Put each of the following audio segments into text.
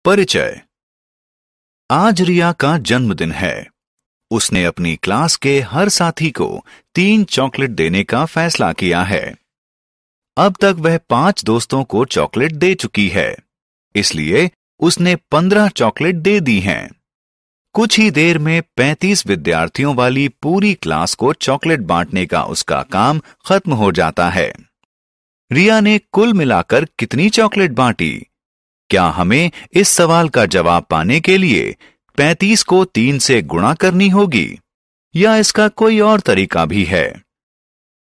परिचय। आज रिया का जन्मदिन है। उसने अपनी क्लास के हर साथी को 3 चॉकलेट देने का फैसला किया है। अब तक वह 5 दोस्तों को चॉकलेट दे चुकी है, इसलिए उसने 15 चॉकलेट दे दी हैं। कुछ ही देर में 35 विद्यार्थियों वाली पूरी क्लास को चॉकलेट बांटने का उसका काम खत्म हो जाता है। रिया ने कुल मिलाकर कितनी चॉकलेट बांटी? क्या हमें इस सवाल का जवाब पाने के लिए 35 को 3 से गुणा करनी होगी, या इसका कोई और तरीका भी है?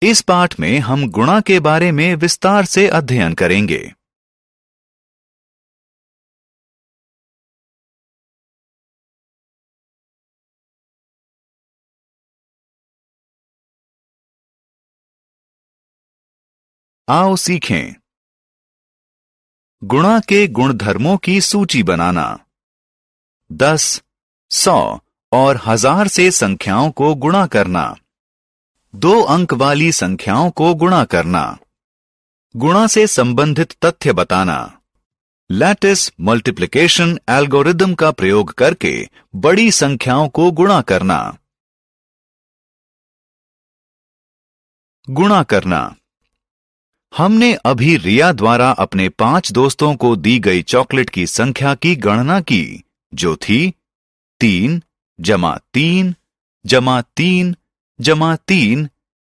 इस पाठ में हम गुणा के बारे में विस्तार से अध्ययन करेंगे। आओ सीखें। गुणा के गुणधर्मों की सूची बनाना। 10, 100 और 1000 से संख्याओं को गुणा करना। 2 अंक वाली संख्याओं को गुणा करना। गुणा से संबंधित तथ्य बताना। लैटिस मल्टीप्लिकेशन एल्गोरिदम का प्रयोग करके बड़ी संख्याओं को गुणा करना। गुणा करना। हमने अभी रिया द्वारा अपने 5 दोस्तों को दी गई चॉकलेट की संख्या की गणना की, जो थी 3 जमा 3 जमा 3 जमा 3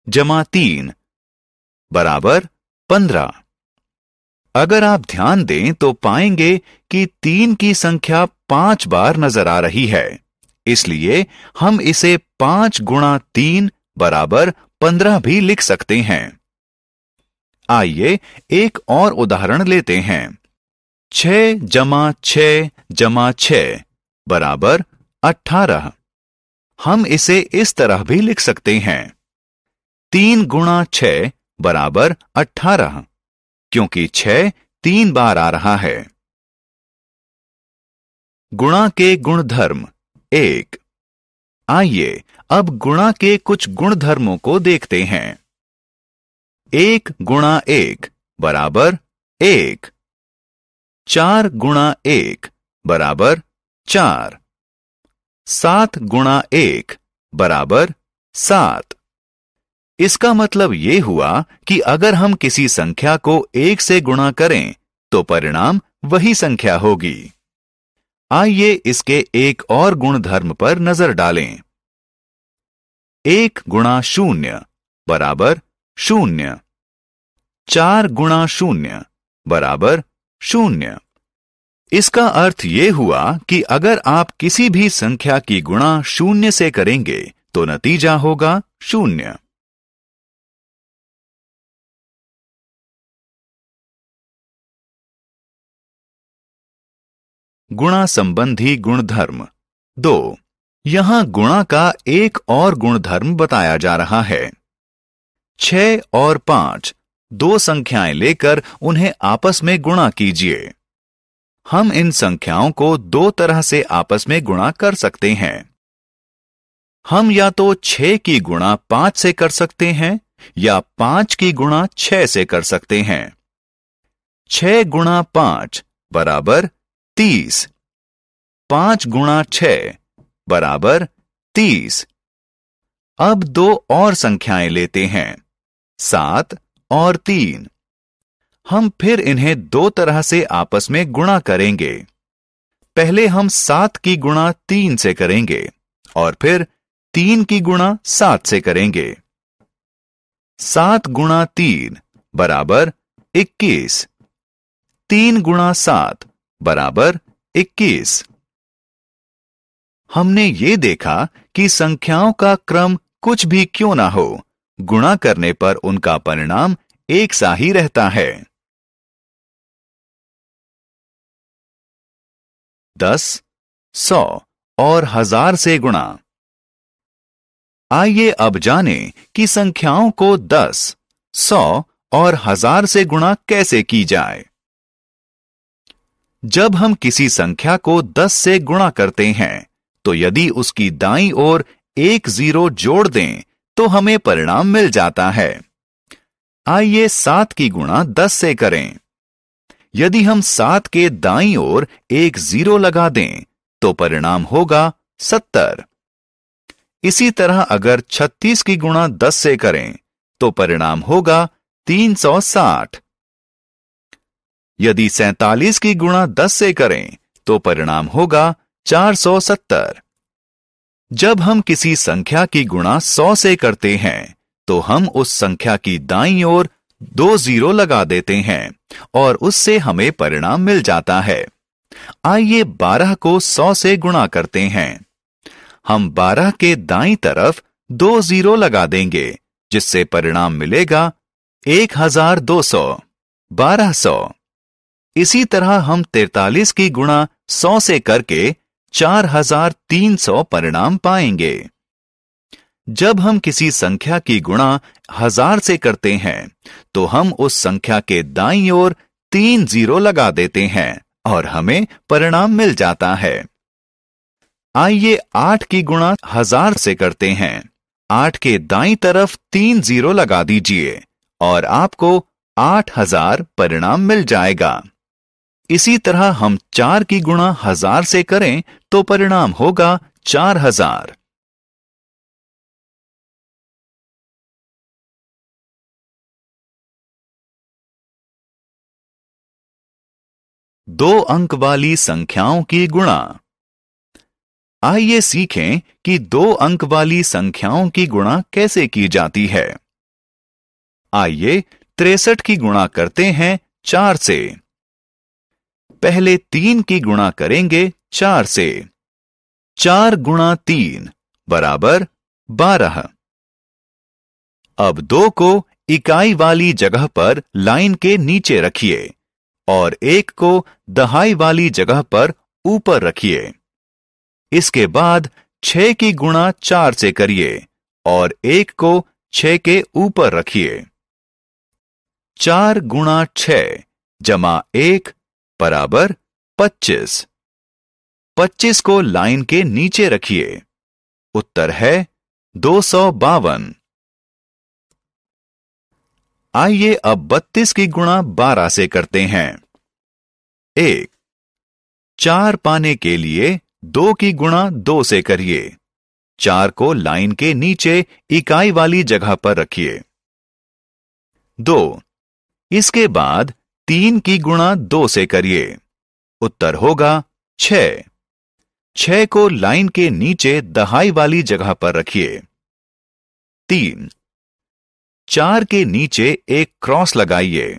जमा 3 बराबर 15। अगर आप ध्यान दें तो पाएंगे कि 3 की संख्या 5 बार नजर आ रही है, इसलिए हम इसे 5 गुणा 3 बराबर 15 भी लिख सकते हैं। आइए एक और उदाहरण लेते हैं। 6 जमा 6 जमा 6 बराबर 18। हम इसे इस तरह भी लिख सकते हैं। 3 गुणा 6 बराबर 18, क्योंकि 6 3 बार आ रहा है। गुणा के गुणधर्म 1। आइए अब गुणा के कुछ गुणधर्मों को देखते हैं। 1 गुणा 1 बराबर 1। 4 गुणा 1 बराबर 4। 7 गुणा 1 बराबर 7। इसका मतलब यह हुआ कि अगर हम किसी संख्या को 1 से गुणा करें तो परिणाम वही संख्या होगी। आइए इसके एक और गुणधर्म पर नजर डालें। 1 गुणा 0 बराबर 0। 4 गुणा 0 बराबर 0। इसका अर्थ यह हुआ कि अगर आप किसी भी संख्या की गुणा 0 से करेंगे तो नतीजा होगा 0। गुणा संबंधी गुणधर्म 2। यहां गुणा का एक और गुणधर्म बताया जा रहा है। 6 और 5 2 संख्याएं लेकर उन्हें आपस में गुणा कीजिए। हम इन संख्याओं को 2 तरह से आपस में गुणा कर सकते हैं। हम या तो 6 की गुणा 5 से कर सकते हैं या 5 की गुणा 6 से कर सकते हैं। 6 गुणा 5 बराबर 30। 5 गुणा 6 बराबर 30। अब 2 और संख्याएं लेते हैं, 7 और 3। हम फिर इन्हें 2 तरह से आपस में गुणा करेंगे। पहले हम 7 की गुणा 3 से करेंगे और फिर 3 की गुणा 7 से करेंगे। 7 गुणा 3 बराबर 21। 3 गुणा 7 बराबर 21। हमने ये देखा कि संख्याओं का क्रम कुछ भी क्यों ना हो, गुणा करने पर उनका परिणाम एक सा ही रहता है। 10, 100 और 1000 से गुणा। आइए अब जानें कि संख्याओं को 10, 100 और 1000 से गुणा कैसे की जाए। जब हम किसी संख्या को 10 से गुणा करते हैं तो यदि उसकी दाईं ओर एक 0 जोड़ दें तो हमें परिणाम मिल जाता है। आइए 7 की गुणा 10 से करें। यदि हम 7 के दाईं ओर एक 0 लगा दें तो परिणाम होगा 70। इसी तरह अगर 36 की गुणा 10 से करें तो परिणाम होगा 360। यदि 47 की गुणा 10 से करें तो परिणाम होगा 470। जब हम किसी संख्या की गुणा 100 से करते हैं तो हम उस संख्या की दाईं ओर 2 0 लगा देते हैं और उससे हमें परिणाम मिल जाता है। आइए 12 को 100 से गुणा करते हैं। हम 12 के दाईं तरफ 2 0 लगा देंगे जिससे परिणाम मिलेगा 1200, 1200। इसी तरह हम 43 की गुणा 100 से करके 4300 परिणाम पाएंगे। जब हम किसी संख्या की गुणा 1000 से करते हैं तो हम उस संख्या के दाईं ओर 3 0 लगा देते हैं और हमें परिणाम मिल जाता है। आइए 8 की गुणा 1000 से करते हैं। 8 के दाईं तरफ 3 0 लगा दीजिए और आपको 8000 परिणाम मिल जाएगा। इसी तरह हम 4 की गुणा 1000 से करें तो परिणाम होगा 4000। दो अंक वाली संख्याओं की गुणा। आइए सीखें कि 2 अंक वाली संख्याओं की गुणा कैसे की जाती है। आइए 63 की गुणा करते हैं 4 से। पहले 3 की गुणा करेंगे 4 से। 4 गुणा 3 बराबर 12। अब 2 को इकाई वाली जगह पर लाइन के नीचे रखिए और 1 को दहाई वाली जगह पर ऊपर रखिए। इसके बाद 6 की गुणा 4 से करिए और 1 को 6 के ऊपर रखिए। 4 गुणा 6 जमा 1 बराबर 25। 25 को लाइन के नीचे रखिए। उत्तर है 252। आइए अब 32 की गुणा 12 से करते हैं। 1 4 पाने के लिए 2 की गुणा 2 से करिए। 4 को लाइन के नीचे इकाई वाली जगह पर रखिए। 2 इसके बाद 3 की गुणा 2 से करिए। उत्तर होगा 6। 6 को लाइन के नीचे दहाई वाली जगह पर रखिए। 3 4 के नीचे एक क्रॉस लगाइए।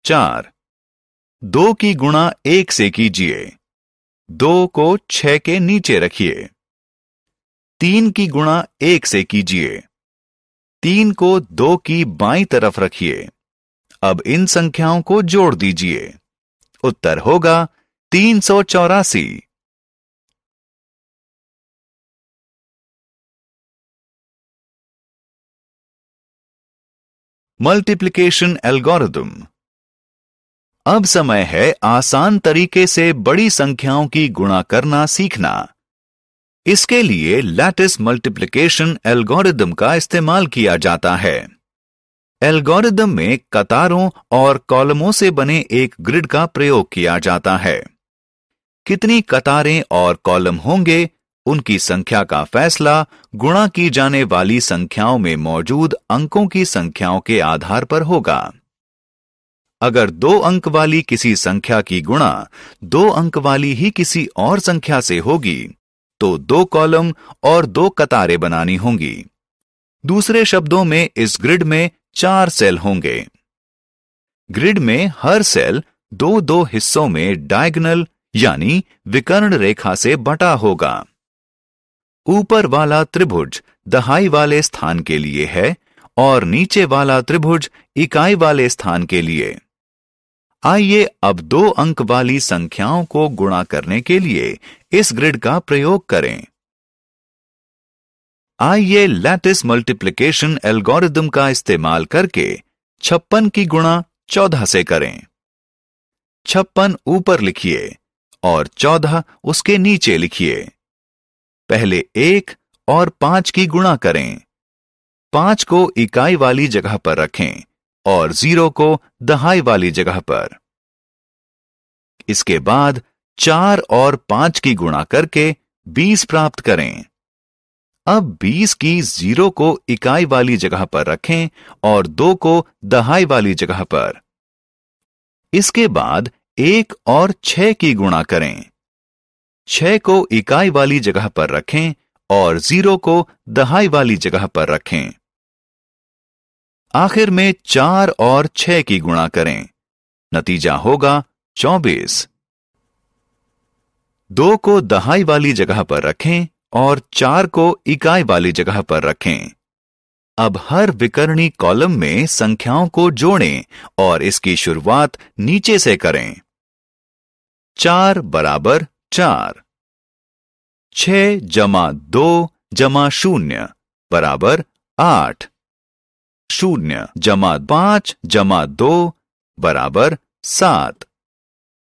4 2 की गुणा 1 से कीजिए। 2 को 6 के नीचे रखिए। 3 की गुणा 1 से कीजिए। 3 को 2 की बाईं तरफ रखिए। अब इन संख्याओं को जोड़ दीजिए। उत्तर होगा 384। Multiplication algorithm. अब समय है आसान तरीके से बड़ी संख्याओं की गुणा करना सीखना। इसके लिए लैटिस मल्टीप्लिकेशन एल्गोरिथम का इस्तेमाल किया जाता है। एल्गोरिथम में कतारों और कॉलमों से बने एक ग्रिड का प्रयोग किया जाता है। कितनी कतारें और कॉलम होंगे, उनकी संख्या का फैसला गुणा की जाने वाली संख्याओं में मौजूद अंकों की संख्याओं के आधार पर होगा। अगर 2 अंक वाली किसी संख्या की गुणा 2 अंक वाली ही किसी और संख्या से होगी तो 2 कॉलम और 2 कतारें बनानी होंगी। दूसरे शब्दों में इस ग्रिड में 4 सेल होंगे। ग्रिड में हर सेल 2-2 हिस्सों में डायगोनल यानी विकर्ण रेखा से बटा होगा। ऊपर वाला त्रिभुज दहाई वाले स्थान के लिए है और नीचे वाला त्रिभुज इकाई वाले स्थान के लिए। आइए अब 2 अंक वाली संख्याओं को गुणा करने के लिए इस ग्रिड का प्रयोग करें। आइए लैटिस मल्टीप्लिकेशन एल्गोरिथम का इस्तेमाल करके 56 की गुणा 14 से करें। 56 ऊपर लिखिए और 14 उसके नीचे लिखिए। पहले 1 और 5 की गुणा करें। 5 को इकाई वाली जगह पर रखें और 0 को दहाई वाली जगह पर। इसके बाद 4 और 5 की गुणा करके 20 प्राप्त करें। अब 20 की 0 को इकाई वाली जगह पर रखें और 2 को दहाई वाली जगह पर। इसके बाद 1 और 6 की गुणा करें। 6 को इकाई वाली जगह पर रखें और 0 को दहाई वाली जगह पर रखें। आखिर में 4 और 6 की गुणा करें। नतीजा होगा 24। 2 को दहाई वाली जगह पर रखें और 4 को इकाई वाली जगह पर रखें। अब हर विकर्णी कॉलम में संख्याओं को जोड़ें और इसकी शुरुआत नीचे से करें। 4 बराबर 4, 6 जमा 2 जमा 0 बराबर 8, 0 जमा 5 जमा 2 बराबर 7,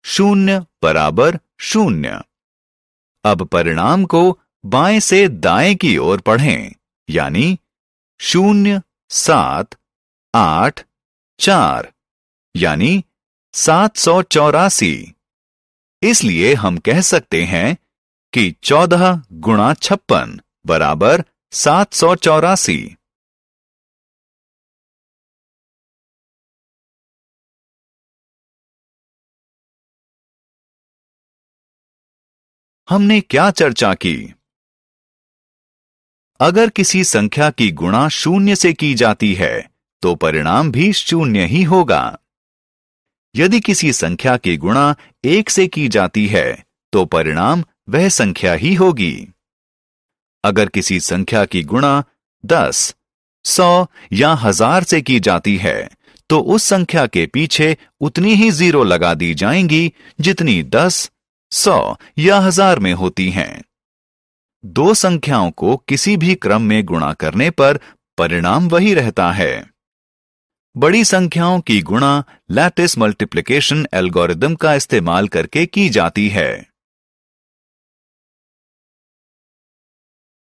0 बराबर 0। अब परिणाम को बाएं से दाएं की ओर पढ़ें, यानी 0 7 8 4, यानी 784। इसलिए हम कह सकते हैं कि 14 गुणा 56 बराबर 784। हमने क्या चर्चा की? अगर किसी संख्या की गुणा 0 से की जाती है तो परिणाम भी 0 ही होगा। यदि किसी संख्या की गुणा 1 से की जाती है तो परिणाम वह संख्या ही होगी। अगर किसी संख्या की गुणा 10, 100 या 1000 से की जाती है तो उस संख्या के पीछे उतनी ही 0 लगा दी जाएंगी जितनी 10, 100 या 1000 में होती हैं। दो संख्याओं को किसी भी क्रम में गुणा करने पर परिणाम वही रहता है। बड़ी संख्याओं की गुणा लैटिस मल्टीप्लिकेशन एल्गोरिदम का इस्तेमाल करके की जाती है।